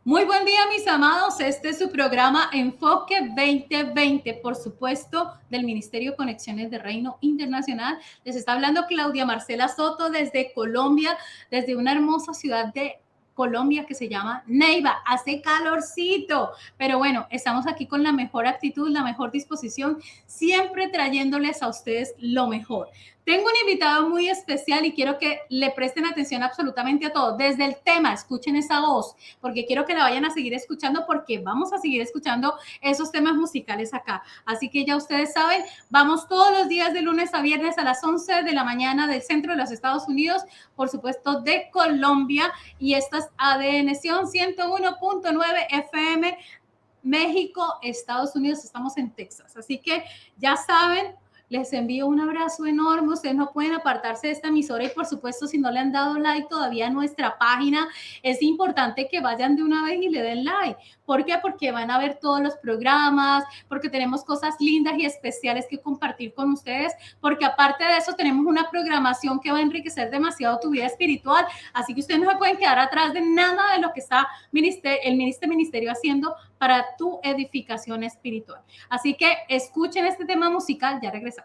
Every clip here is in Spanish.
Muy buen día, mis amados. Este es su programa Enfoque 2020, por supuesto, del Ministerio Conexiones de Reino Internacional. Les está hablando Claudia Marcela Soto desde Colombia, desde una hermosa ciudad de Colombia que se llama Neiva. Hace calorcito, pero bueno, estamos aquí con la mejor actitud, la mejor disposición, siempre trayéndoles a ustedes lo mejor. Tengo un invitado muy especial y quiero que le presten atención absolutamente a todo. Desde el tema, escuchen esa voz, porque quiero que la vayan a seguir escuchando, porque vamos a seguir escuchando esos temas musicales acá. Así que ya ustedes saben, vamos todos los días de lunes a viernes a las 11 de la mañana del centro de los Estados Unidos, por supuesto de Colombia, y esta es ADN 101.9 FM, México, Estados Unidos, estamos en Texas. Así que ya saben, les envío un abrazo enorme. Ustedes no pueden apartarse de esta emisora y, por supuesto, si no le han dado like todavía a nuestra página, es importante que vayan de una vez y le den like. ¿Por qué? Porque van a ver todos los programas, porque tenemos cosas lindas y especiales que compartir con ustedes, porque aparte de eso tenemos una programación que va a enriquecer demasiado tu vida espiritual. Así que ustedes no se pueden quedar atrás de nada de lo que está el ministerio haciendo para tu edificación espiritual. Así que escuchen este tema musical, ya regresamos.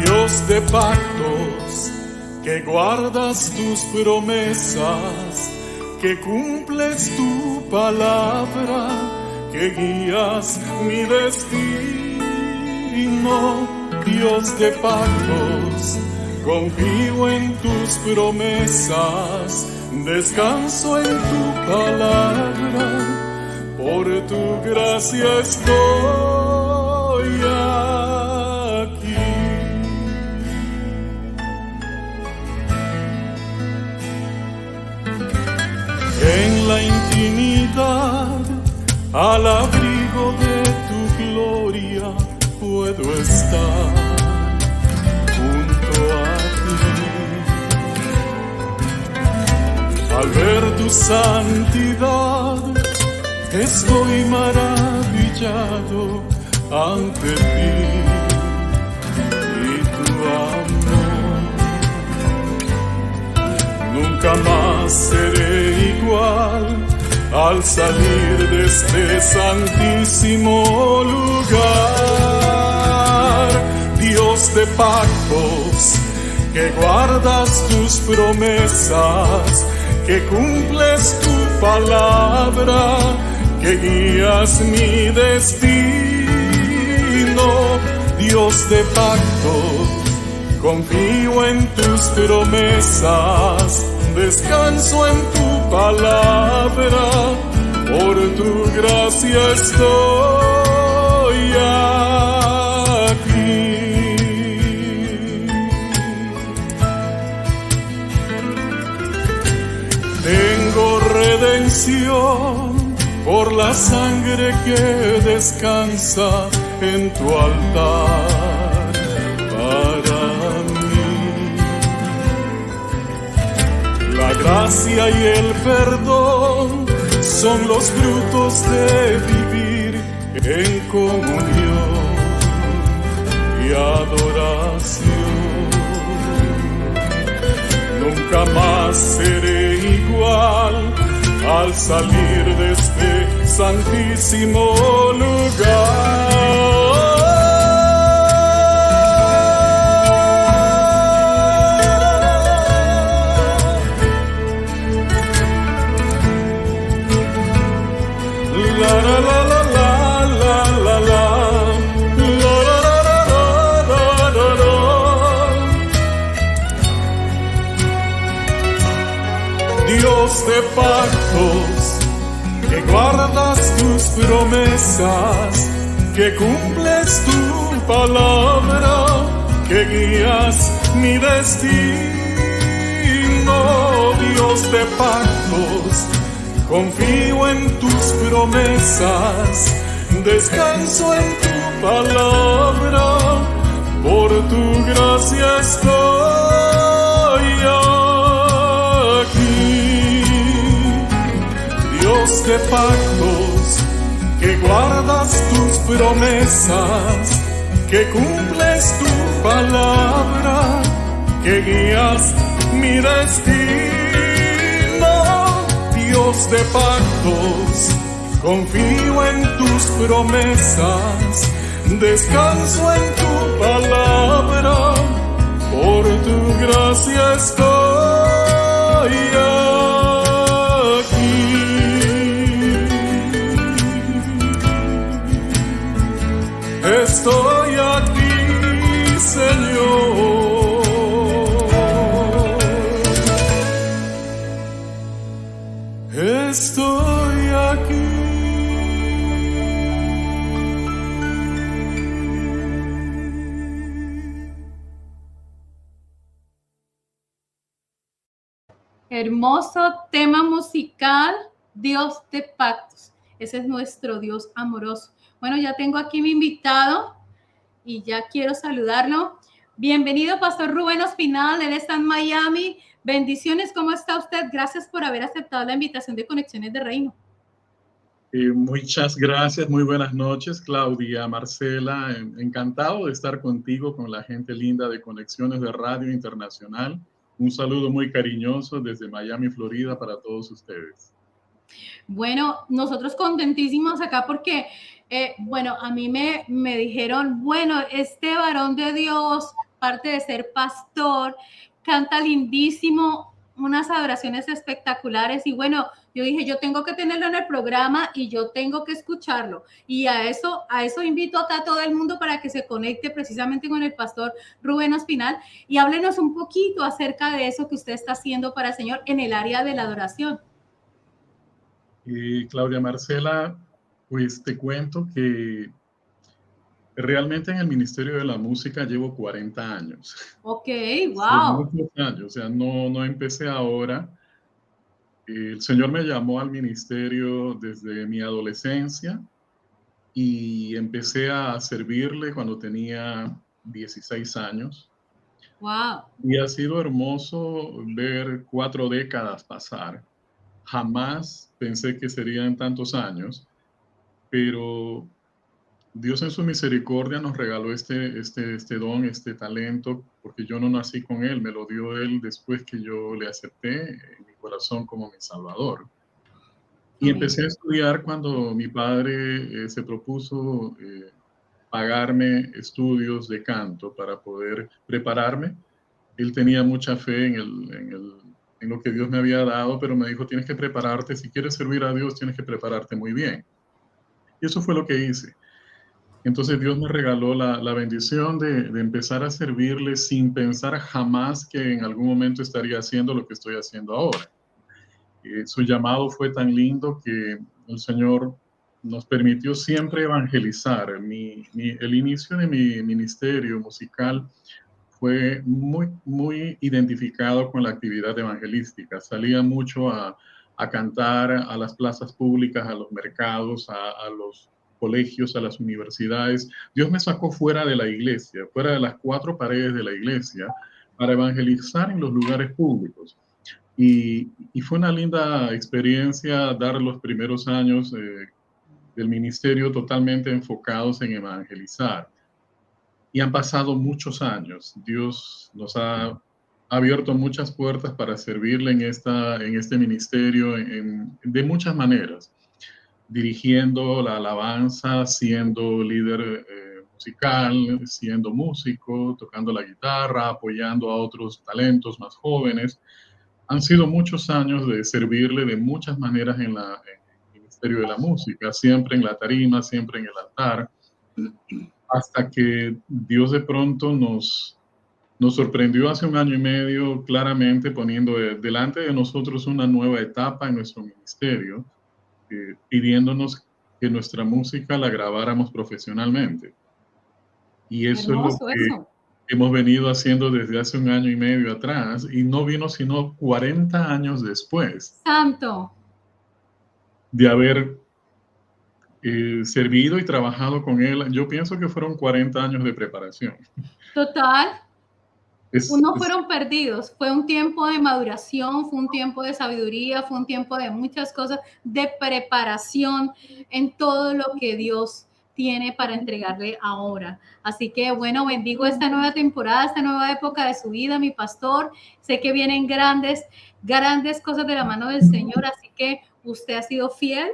Dios de pactos, que guardas tus promesas, que cumples tu palabra, que guías mi destino. Dios de pactos, confío en tus promesas, descanso en tu palabra, por tu gracia estoy aquí. En la intimidad, al abrigo de tu gloria, puedo estar junto a ti. Al ver tu santidad, estoy maravillado ante ti y tu amor. Nunca más seré igual al salir de este santísimo lugar. Dios de pactos, que guardas tus promesas, que cumples tu palabra, que guías mi destino. Dios de pactos, confío en tus promesas, descanso en tu palabra, por tu gracia estoy aquí. Tengo redención por la sangre que descansa en tu altar para mí. La gracia y el perdón son los frutos de vivir en comunión y adoración. Nunca más seré igual al salir de este santísimo lugar. Dios de pactos, que guardas tus promesas, que cumples tu palabra, que guías mi destino. Dios de pactos, confío en tus promesas, descanso en tu palabra, por tu gracia estoy aquí. Dios Dios de pactos, que guardas tus promesas, que cumples tu palabra, que guías mi destino. Dios de pactos, confío en tus promesas, descanso en tu palabra, por tu gracia estoy aquí. Estoy aquí, Señor. Estoy aquí. Hermoso tema musical, Dios de pactos. Ese es nuestro Dios amoroso. Bueno, ya tengo aquí mi invitado y ya quiero saludarlo. Bienvenido, Pastor Rubén Ospinal. Él está en Miami. Bendiciones, ¿cómo está usted? Gracias por haber aceptado la invitación de Conexiones de Reino. Muchas gracias, muy buenas noches, Claudia, Marcela. Encantado de estar contigo, con la gente linda de Conexiones de Radio Internacional. Un saludo muy cariñoso desde Miami, Florida, para todos ustedes. Bueno, nosotros contentísimos acá porque, bueno, a mí me dijeron, bueno, este varón de Dios, parte de ser pastor, canta lindísimo, unas adoraciones espectaculares y bueno, yo dije, yo tengo que tenerlo en el programa y yo tengo que escucharlo. Y a eso invito acá a todo el mundo para que se conecte precisamente con el pastor Rubén Ospinal y háblenos un poquito acerca de eso que usted está haciendo para el Señor en el área de la adoración. Claudia, Marcela, pues te cuento que realmente en el Ministerio de la Música llevo 40 años. Ok, wow. Muchos años, o sea, no empecé ahora. El Señor me llamó al ministerio desde mi adolescencia y empecé a servirle cuando tenía 16 años. Wow. Y ha sido hermoso ver 4 décadas pasar. Jamás pensé que serían tantos años, pero Dios en su misericordia nos regaló este don, este talento, porque yo no nací con él, me lo dio él después que yo le acepté en mi corazón como mi Salvador. Y Amén. empecé a estudiar cuando mi padre se propuso pagarme estudios de canto para poder prepararme. Él tenía mucha fe en lo que Dios me había dado, pero me dijo, tienes que prepararte, si quieres servir a Dios, tienes que prepararte muy bien. Y eso fue lo que hice. Entonces Dios me regaló la bendición de empezar a servirle sin pensar jamás que en algún momento estaría haciendo lo que estoy haciendo ahora. Su llamado fue tan lindo que el Señor nos permitió siempre evangelizar. El inicio de mi ministerio musical fue muy identificado con la actividad evangelística. Salía mucho a cantar a las plazas públicas, a los mercados, a los colegios, a las universidades. Dios me sacó fuera de la iglesia, fuera de las 4 paredes de la iglesia, para evangelizar en los lugares públicos. Y fue una linda experiencia dar los primeros años del ministerio totalmente enfocados en evangelizar. Y han pasado muchos años. Dios nos ha abierto muchas puertas para servirle en este ministerio de muchas maneras. Dirigiendo la alabanza, siendo líder musical, siendo músico, tocando la guitarra, apoyando a otros talentos más jóvenes. Han sido muchos años de servirle de muchas maneras en el Ministerio de la Música, siempre en la tarima, siempre en el altar, hasta que Dios de pronto nos sorprendió hace 1 año y medio, claramente poniendo delante de nosotros una nueva etapa en nuestro ministerio, pidiéndonos que nuestra música la grabáramos profesionalmente. Y eso Hermoso, es lo que eso. hemos venido haciendo desde hace 1 año y medio atrás, y no vino sino 40 años después Santo. de haber servido y trabajado con él. Yo pienso que fueron 40 años de preparación. Total. no fueron perdidos, fue un tiempo de maduración, fue un tiempo de sabiduría, fue un tiempo de muchas cosas, de preparación en todo lo que Dios tiene para entregarle ahora. Así que bueno, bendigo esta nueva temporada, esta nueva época de su vida, mi pastor. Sé que vienen grandes cosas de la mano del Señor, así que usted ha sido fiel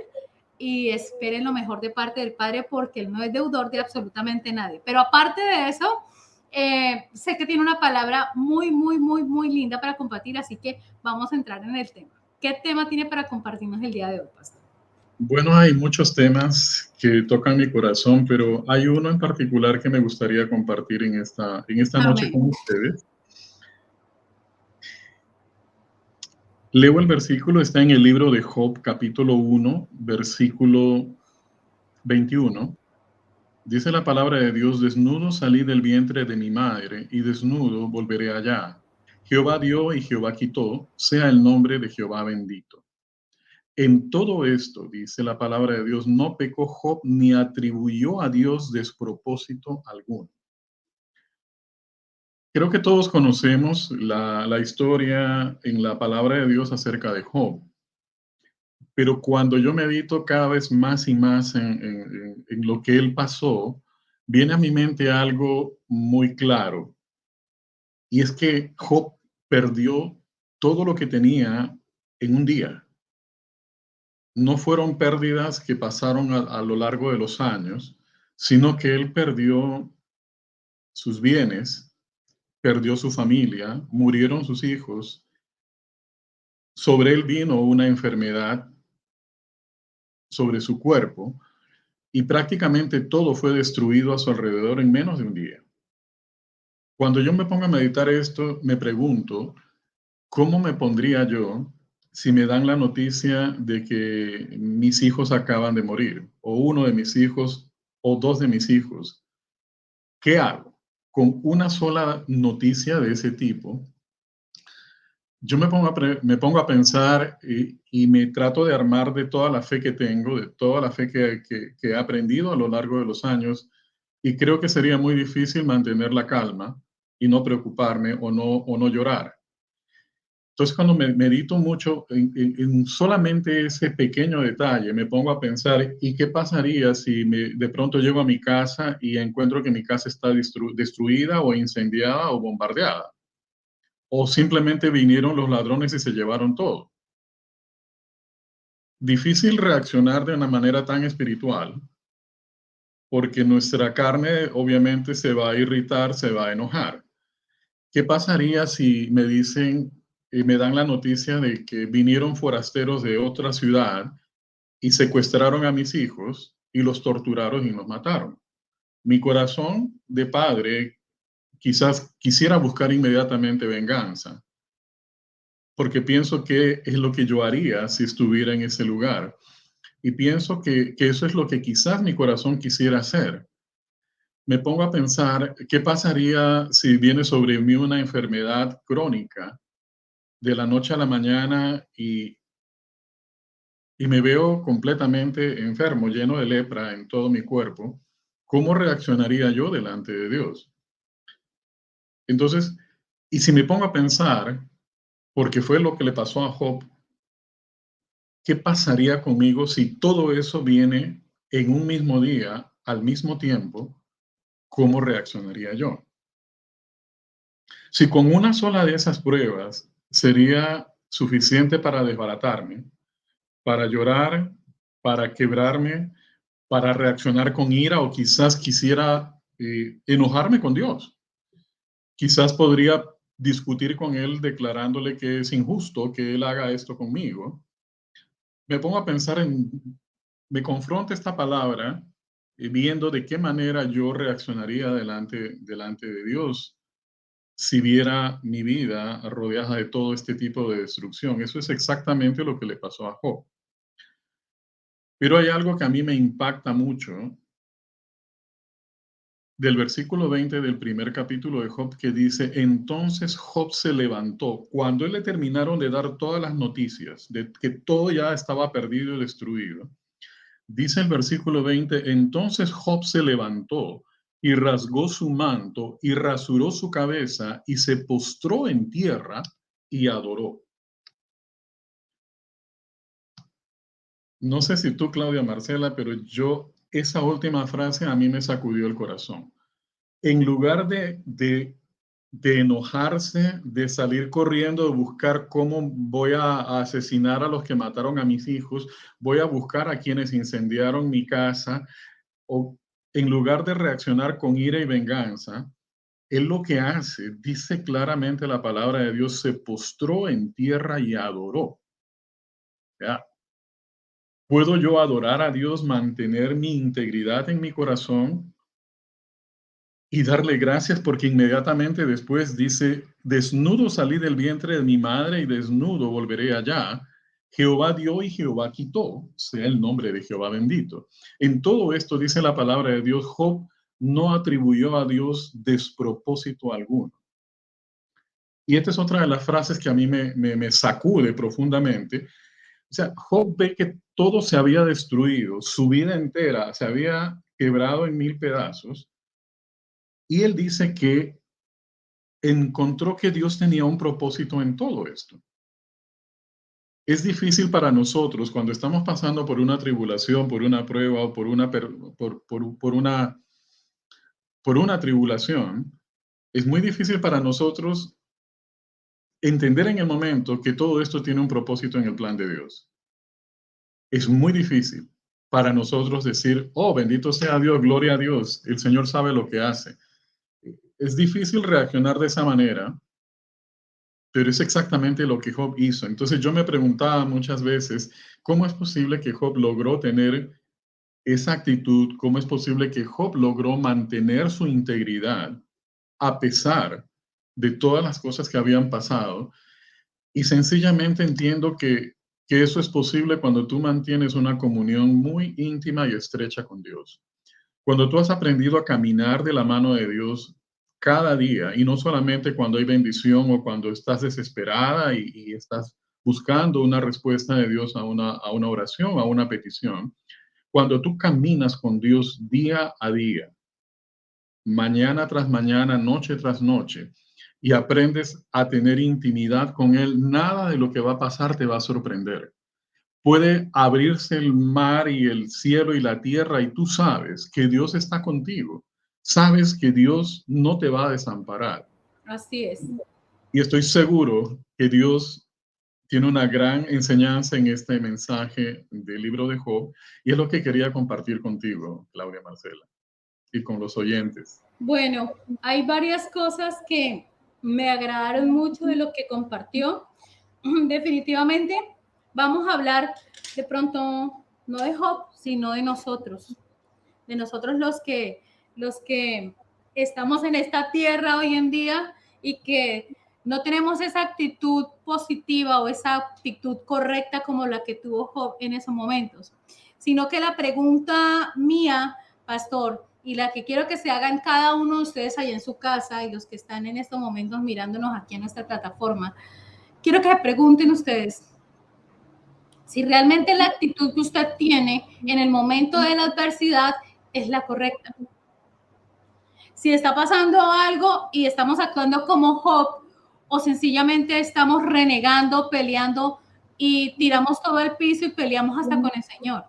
y esperen lo mejor de parte del Padre porque Él no es deudor de absolutamente nadie. Pero aparte de eso, sé que tiene una palabra muy, muy, muy, muy linda para compartir, así que vamos a entrar en el tema. ¿Qué tema tiene para compartirnos el día de hoy, pastor? Bueno, hay muchos temas que tocan mi corazón, pero hay uno en particular que me gustaría compartir en esta noche con ustedes. Leo el versículo, está en el libro de Job, capítulo 1, versículo 21. Dice la palabra de Dios: desnudo salí del vientre de mi madre, y desnudo volveré allá. Jehová dio y Jehová quitó, sea el nombre de Jehová bendito. En todo esto, dice la palabra de Dios, no pecó Job ni atribuyó a Dios despropósito alguno. Creo que todos conocemos la historia en la palabra de Dios acerca de Job, pero cuando yo medito cada vez más y más en lo que él pasó, viene a mi mente algo muy claro, y es que Job perdió todo lo que tenía en un día. No fueron pérdidas que pasaron a lo largo de los años, sino que él perdió sus bienes, perdió su familia, murieron sus hijos, sobre él vino una enfermedad sobre su cuerpo y prácticamente todo fue destruido a su alrededor en menos de un día. Cuando yo me pongo a meditar esto, me pregunto, ¿cómo me pondría yo si me dan la noticia de que mis hijos acaban de morir, o uno de mis hijos, o dos de mis hijos? ¿Qué hago? Con una sola noticia de ese tipo, yo me pongo a pensar y me trato de armar de toda la fe que tengo, de toda la fe que he aprendido a lo largo de los años, y creo que sería muy difícil mantener la calma y no preocuparme o no llorar. Entonces, cuando medito mucho en solamente ese pequeño detalle, me pongo a pensar, ¿y qué pasaría si de pronto llego a mi casa y encuentro que mi casa está destruida o incendiada o bombardeada? O simplemente vinieron los ladrones y se llevaron todo. Difícil reaccionar de una manera tan espiritual, porque nuestra carne obviamente se va a irritar, se va a enojar. ¿Qué pasaría si me dicen y me dan la noticia de que vinieron forasteros de otra ciudad y secuestraron a mis hijos y los torturaron y los mataron? Mi corazón de padre quizás quisiera buscar inmediatamente venganza, porque pienso que es lo que yo haría si estuviera en ese lugar. Y pienso que eso es lo que quizás mi corazón quisiera hacer. Me pongo a pensar, ¿qué pasaría si viene sobre mí una enfermedad crónica de la noche a la mañana y me veo completamente enfermo, lleno de lepra en todo mi cuerpo? ¿Cómo reaccionaría yo delante de Dios? Entonces, y si me pongo a pensar, porque fue lo que le pasó a Job, ¿qué pasaría conmigo si todo eso viene en un mismo día, al mismo tiempo? ¿Cómo reaccionaría yo? Si con una sola de esas pruebas sería suficiente para desbaratarme, para llorar, para quebrarme, para reaccionar con ira o quizás quisiera enojarme con Dios. Quizás podría discutir con Él declarándole que es injusto que Él haga esto conmigo. Me pongo a pensar me confronta esta palabra viendo de qué manera yo reaccionaría delante de Dios si viera mi vida rodeada de todo este tipo de destrucción. Eso es exactamente lo que le pasó a Job. Pero hay algo que a mí me impacta mucho del versículo 20 del primer capítulo de Job, que dice: entonces Job se levantó. Cuando él le terminaron de dar todas las noticias de que todo ya estaba perdido y destruido, dice el versículo 20, entonces Job se levantó y rasgó su manto y rasuró su cabeza y se postró en tierra y adoró. No sé si tú, Claudia Marcela, pero esa última frase a mí me sacudió el corazón. En lugar de enojarse, de salir corriendo, de buscar cómo voy a asesinar a los que mataron a mis hijos, voy a buscar a quienes incendiaron mi casa, o en lugar de reaccionar con ira y venganza, él lo que hace, dice claramente la palabra de Dios, se postró en tierra y adoró. ¿Ya? ¿Puedo yo adorar a Dios, mantener mi integridad en mi corazón y darle gracias porque inmediatamente después dice, desnudo salí del vientre de mi madre y desnudo volveré allá? Jehová dio y Jehová quitó, sea el nombre de Jehová bendito. En todo esto dice la palabra de Dios, Job no atribuyó a Dios despropósito alguno. Y esta es otra de las frases que a mí me sacude profundamente. O sea, Job ve que todo se había destruido, su vida entera se había quebrado en 1000 pedazos, y él dice que encontró que Dios tenía un propósito en todo esto. Es difícil para nosotros cuando estamos pasando por una tribulación, por una prueba o por una tribulación, es muy difícil para nosotros entender en el momento que todo esto tiene un propósito en el plan de Dios. Es muy difícil para nosotros decir, oh, bendito sea Dios, gloria a Dios, el Señor sabe lo que hace. Es difícil reaccionar de esa manera, pero es exactamente lo que Job hizo. Entonces yo me preguntaba muchas veces, ¿cómo es posible que Job logró tener esa actitud? ¿Cómo es posible que Job logró mantener su integridad a pesar de todas las cosas que habían pasado? Y sencillamente entiendo que eso es posible cuando tú mantienes una comunión muy íntima y estrecha con Dios. Cuando tú has aprendido a caminar de la mano de Dios cada día, y no solamente cuando hay bendición o cuando estás desesperada y estás buscando una respuesta de Dios a una oración, a una petición, cuando tú caminas con Dios día a día, mañana tras mañana, noche tras noche, y aprendes a tener intimidad con Él, nada de lo que va a pasar te va a sorprender. Puede abrirse el mar y el cielo y la tierra y tú sabes que Dios está contigo. Sabes que Dios no te va a desamparar. Así es. Y estoy seguro que Dios tiene una gran enseñanza en este mensaje del libro de Job y es lo que quería compartir contigo, Claudia Marcela, y con los oyentes. Bueno, hay varias cosas que me agradaron mucho de lo que compartió. Definitivamente vamos a hablar de pronto no de Job, sino de nosotros los que estamos en esta tierra hoy en día y que no tenemos esa actitud positiva o esa actitud correcta como la que tuvo Job en esos momentos, sino que la pregunta mía, pastor, y la que quiero que se hagan cada uno de ustedes allá en su casa y los que están en estos momentos mirándonos aquí en nuestra plataforma, quiero que se pregunten ustedes si realmente la actitud que usted tiene en el momento de la adversidad es la correcta. Si está pasando algo y estamos actuando como Job o sencillamente estamos renegando, peleando y tiramos todo el piso y peleamos hasta con el Señor.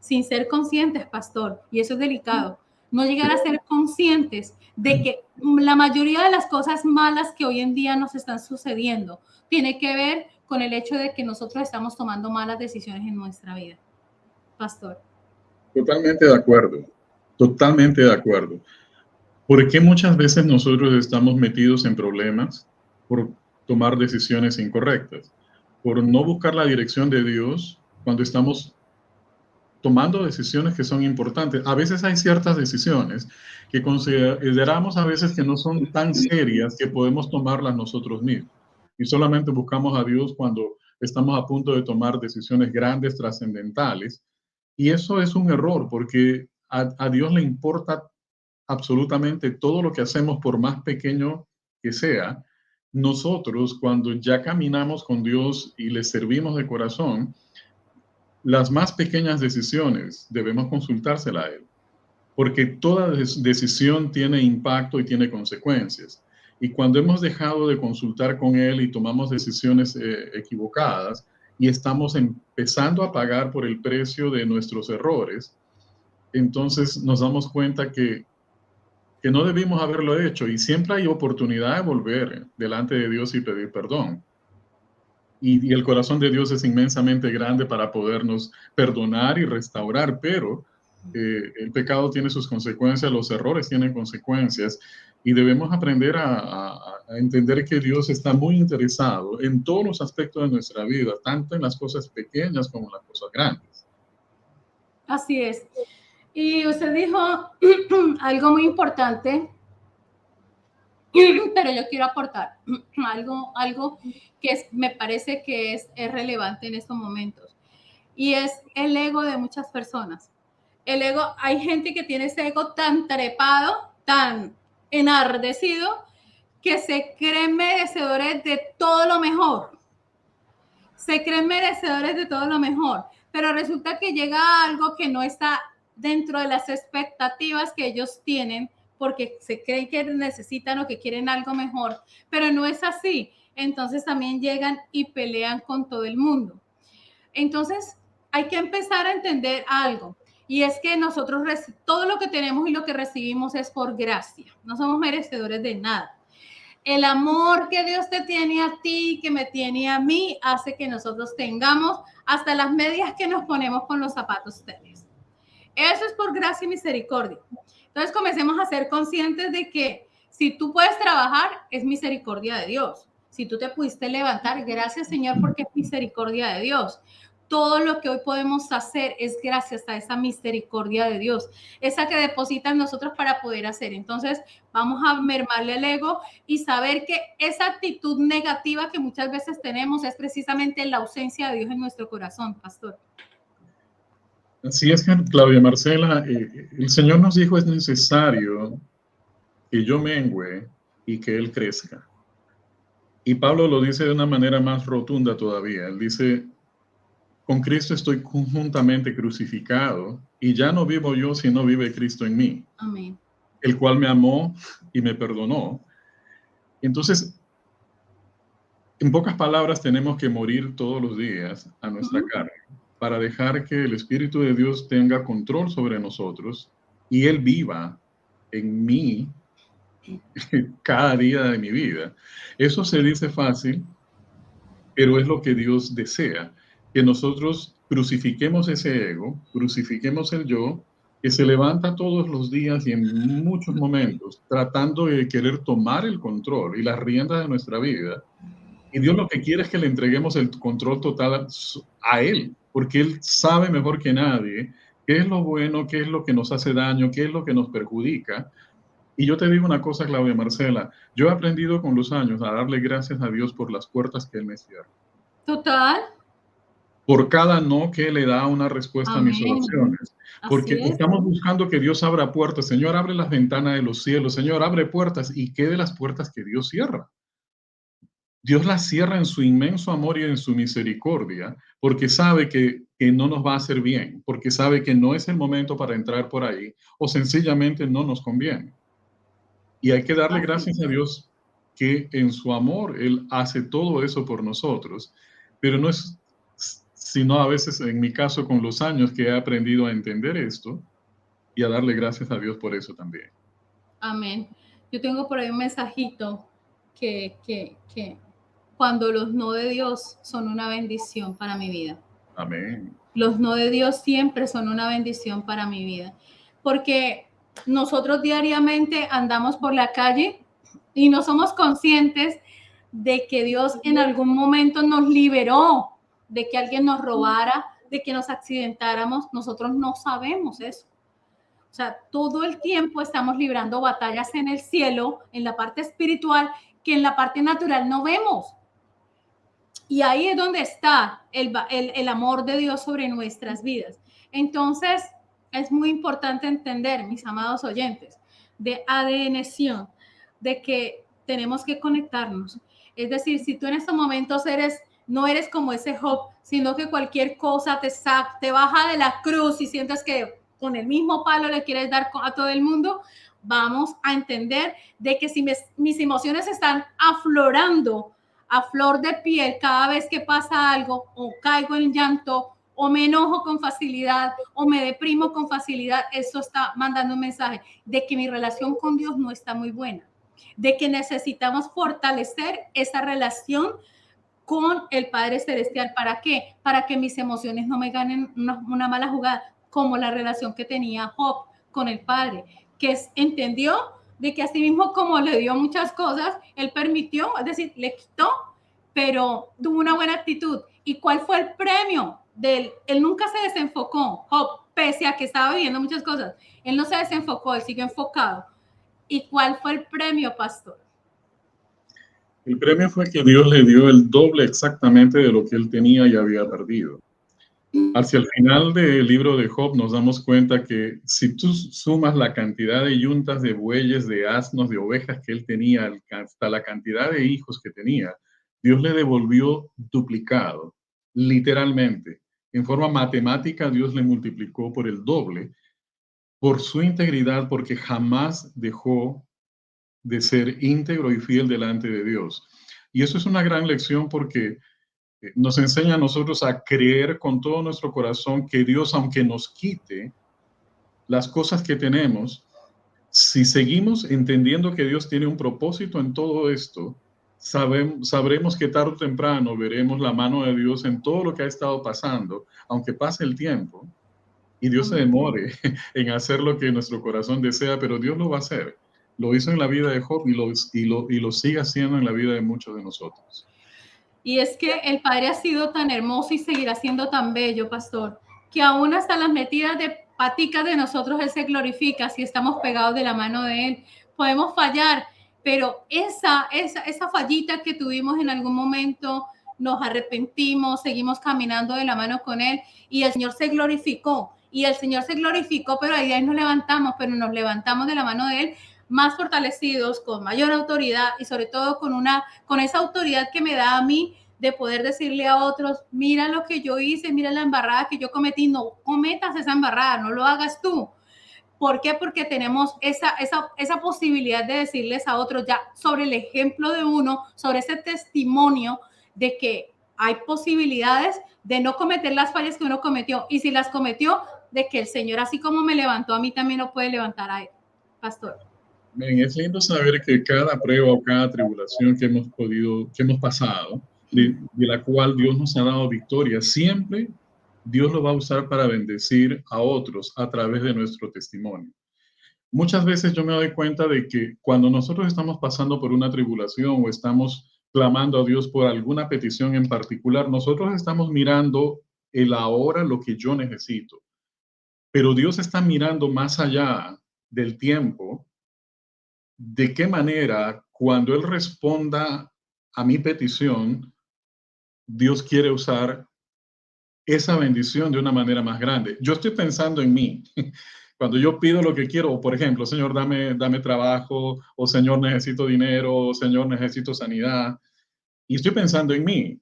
Sin ser conscientes, pastor, y eso es delicado, no llegar a ser conscientes de que la mayoría de las cosas malas que hoy en día nos están sucediendo tiene que ver con el hecho de que nosotros estamos tomando malas decisiones en nuestra vida. Pastor. Totalmente de acuerdo, totalmente de acuerdo. ¿Por qué muchas veces nosotros estamos metidos en problemas? Por tomar decisiones incorrectas, por no buscar la dirección de Dios cuando estamos tomando decisiones que son importantes. A veces hay ciertas decisiones que consideramos a veces que no son tan serias que podemos tomarlas nosotros mismos. Y solamente buscamos a Dios cuando estamos a punto de tomar decisiones grandes, trascendentales. Y eso es un error porque a Dios le importa absolutamente todo lo que hacemos, por más pequeño que sea. Nosotros, cuando ya caminamos con Dios y le servimos de corazón, las más pequeñas decisiones debemos consultársela a Él, porque toda decisión tiene impacto y tiene consecuencias. Y cuando hemos dejado de consultar con Él y tomamos decisiones equivocadas y estamos empezando a pagar por el precio de nuestros errores, entonces nos damos cuenta que no debimos haberlo hecho, y siempre hay oportunidad de volver delante de Dios y pedir perdón. Y el corazón de Dios es inmensamente grande para podernos perdonar y restaurar, pero el pecado tiene sus consecuencias, los errores tienen consecuencias, y debemos aprender a entender que Dios está muy interesado en todos los aspectos de nuestra vida, tanto en las cosas pequeñas como en las cosas grandes. Así es. Y usted dijo algo muy importante, pero yo quiero aportar algo que me parece que es relevante en estos momentos, y es el ego de muchas personas. El ego, hay gente que tiene ese ego tan trepado, tan enardecido, que se creen merecedores de todo lo mejor. Se creen merecedores de todo lo mejor, pero resulta que llega algo que no está dentro de las expectativas que ellos tienen, porque se creen que necesitan o que quieren algo mejor, pero no es así. Entonces también llegan y pelean con todo el mundo. Entonces hay que empezar a entender algo, y es que nosotros todo lo que tenemos y lo que recibimos es por gracia. No somos merecedores de nada. El amor que Dios te tiene a ti, que me tiene a mí, hace que nosotros tengamos hasta las medias que nos ponemos con los zapatos tenis. Eso es por gracia y misericordia. Entonces comencemos a ser conscientes de que si tú puedes trabajar, es misericordia de Dios. Si tú te pudiste levantar, gracias Señor, porque es misericordia de Dios. Todo lo que hoy podemos hacer es gracias a esa misericordia de Dios, esa que deposita en nosotros para poder hacer. Entonces vamos a mermarle el ego y saber que esa actitud negativa que muchas veces tenemos es precisamente la ausencia de Dios en nuestro corazón, pastor. Así es, Claudia Marcela, el Señor nos dijo: es necesario que yo mengüe y que Él crezca. Y Pablo lo dice de una manera más rotunda todavía. Él dice: con Cristo estoy conjuntamente crucificado, y ya no vivo yo, sino vive Cristo en mí. Amén. El cual me amó y me perdonó. Entonces, en pocas palabras, tenemos que morir todos los días a nuestra carne, para dejar que el Espíritu de Dios tenga control sobre nosotros y Él viva en mí cada día de mi vida. Eso se dice fácil, pero es lo que Dios desea, que nosotros crucifiquemos ese ego, crucifiquemos el yo, que se levanta todos los días y en muchos momentos tratando de querer tomar el control y las riendas de nuestra vida. Y Dios lo que quiere es que le entreguemos el control total a Él, porque Él sabe mejor que nadie qué es lo bueno, qué es lo que nos hace daño, qué es lo que nos perjudica. Y yo te digo una cosa, Claudia Marcela, yo he aprendido con los años a darle gracias a Dios por las puertas que Él me cierra. Total. Por cada no que Él le da una respuesta a mis oraciones. Porque estamos buscando que Dios abra puertas. Señor, abre las ventanas de los cielos. Señor, abre puertas. ¿Y qué de las puertas que Dios cierra? Dios las cierra en su inmenso amor y en su misericordia, porque sabe que no nos va a hacer bien, porque sabe que no es el momento para entrar por ahí, o sencillamente no nos conviene. Y hay que darle gracias a Dios que en su amor Él hace todo eso por nosotros, pero no es sino a veces, en mi caso, con los años que he aprendido a entender esto y a darle gracias a Dios por eso también. Amén. Yo tengo por ahí un mensajito que cuando los no de Dios son una bendición para mi vida. Amén. Los no de Dios siempre son una bendición para mi vida, porque nosotros diariamente andamos por la calle y no somos conscientes de que Dios en algún momento nos liberó de que alguien nos robara, de que nos accidentáramos. Nosotros no sabemos eso. O sea, todo el tiempo estamos librando batallas en el cielo, en la parte espiritual, que en la parte natural no vemos. Y ahí es donde está el amor de Dios sobre nuestras vidas. Entonces, es muy importante entender, mis amados oyentes, de ADN-ción, de que tenemos que conectarnos. Es decir, si tú en estos momentos no eres como ese Job, sino que cualquier cosa te baja de la cruz y sientes que con el mismo palo le quieres dar a todo el mundo, vamos a entender de que si mis emociones están aflorando a flor de piel cada vez que pasa algo, o caigo en llanto, o me enojo con facilidad, o me deprimo con facilidad, eso está mandando un mensaje de que mi relación con Dios no está muy buena, de que necesitamos fortalecer esa relación con el Padre Celestial. ¿Para qué? Para que mis emociones no me ganen una mala jugada, como la relación que tenía Job con el Padre, que entendió de que así mismo como le dio muchas cosas, él permitió, es decir, le quitó, pero tuvo una buena actitud. ¿Y cuál fue el premio de él? Él nunca se desenfocó, Job, pese a que estaba viviendo muchas cosas. Él no se desenfocó, él sigue enfocado. ¿Y cuál fue el premio, pastor? El premio fue que Dios le dio el doble exactamente de lo que él tenía y había perdido. Hacia el final del libro de Job nos damos cuenta que si tú sumas la cantidad de yuntas de bueyes, de asnos, de ovejas que él tenía, hasta la cantidad de hijos que tenía, Dios le devolvió duplicado, literalmente. En forma matemática, Dios le multiplicó por el doble por su integridad, porque jamás dejó de ser íntegro y fiel delante de Dios. Y eso es una gran lección porque nos enseña a nosotros a creer con todo nuestro corazón que Dios, aunque nos quite las cosas que tenemos, si seguimos entendiendo que Dios tiene un propósito en todo esto, sabremos que tarde o temprano veremos la mano de Dios en todo lo que ha estado pasando, aunque pase el tiempo y Dios se demore en hacer lo que nuestro corazón desea, pero Dios lo va a hacer. Lo hizo en la vida de Job y lo sigue haciendo en la vida de muchos de nosotros. Y es que el Padre ha sido tan hermoso y seguirá siendo tan bello, pastor, que aún hasta las metidas de paticas de nosotros Él se glorifica si estamos pegados de la mano de Él. Podemos fallar, pero esa fallita que tuvimos en algún momento, nos arrepentimos, seguimos caminando de la mano con Él y el Señor se glorificó. Y el Señor se glorificó, pero ahí nos levantamos, pero nos levantamos de la mano de Él más fortalecidos, con mayor autoridad y sobre todo con esa autoridad que me da a mí de poder decirle a otros, mira lo que yo hice, mira la embarrada que yo cometí, no cometas esa embarrada, no lo hagas tú. ¿Por qué? Porque tenemos esa posibilidad de decirles a otros ya sobre el ejemplo de uno, sobre ese testimonio de que hay posibilidades de no cometer las fallas que uno cometió y si las cometió, de que el Señor, así como me levantó a mí, también lo puede levantar a él. Pastor. Es lindo saber que cada prueba o cada tribulación que hemos pasado, de la cual Dios nos ha dado victoria, siempre Dios lo va a usar para bendecir a otros a través de nuestro testimonio. Muchas veces yo me doy cuenta de que cuando nosotros estamos pasando por una tribulación o estamos clamando a Dios por alguna petición en particular, nosotros estamos mirando el ahora, lo que yo necesito. Pero Dios está mirando más allá del tiempo. ¿De qué manera, cuando Él responda a mi petición, Dios quiere usar esa bendición de una manera más grande? Yo estoy pensando en mí. Cuando yo pido lo que quiero, por ejemplo, Señor, dame trabajo, o Señor, necesito dinero, o Señor, necesito sanidad, y estoy pensando en mí.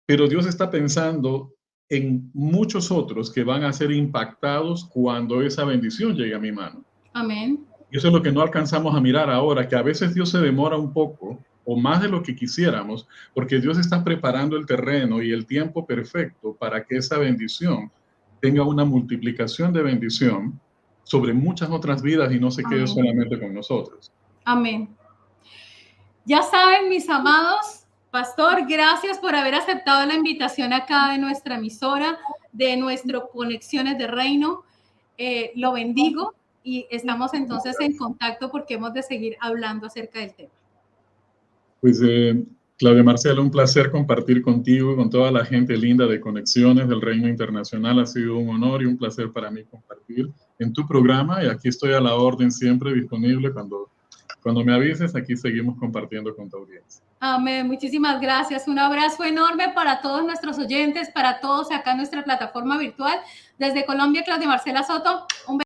Pero Dios está pensando en muchos otros que van a ser impactados cuando esa bendición llegue a mi mano. Amén. Y eso es lo que no alcanzamos a mirar ahora, que a veces Dios se demora un poco o más de lo que quisiéramos, porque Dios está preparando el terreno y el tiempo perfecto para que esa bendición tenga una multiplicación de bendición sobre muchas otras vidas y no se quede solamente con nosotros. Amén. Ya saben, mis amados, pastor, gracias por haber aceptado la invitación acá de nuestra emisora, de nuestro Conexiones de Reino. Lo bendigo. Y estamos entonces en contacto porque hemos de seguir hablando acerca del tema. Pues Claudia Marcela, un placer compartir contigo y con toda la gente linda de Conexiones del Reino Internacional. Ha sido un honor y un placer para mí compartir en tu programa y aquí estoy a la orden siempre disponible cuando me avises. Aquí seguimos compartiendo con tu audiencia. Amén. Muchísimas gracias. Un abrazo enorme para todos nuestros oyentes, para todos acá en nuestra plataforma virtual. Desde Colombia, Claudia Marcela Soto. Un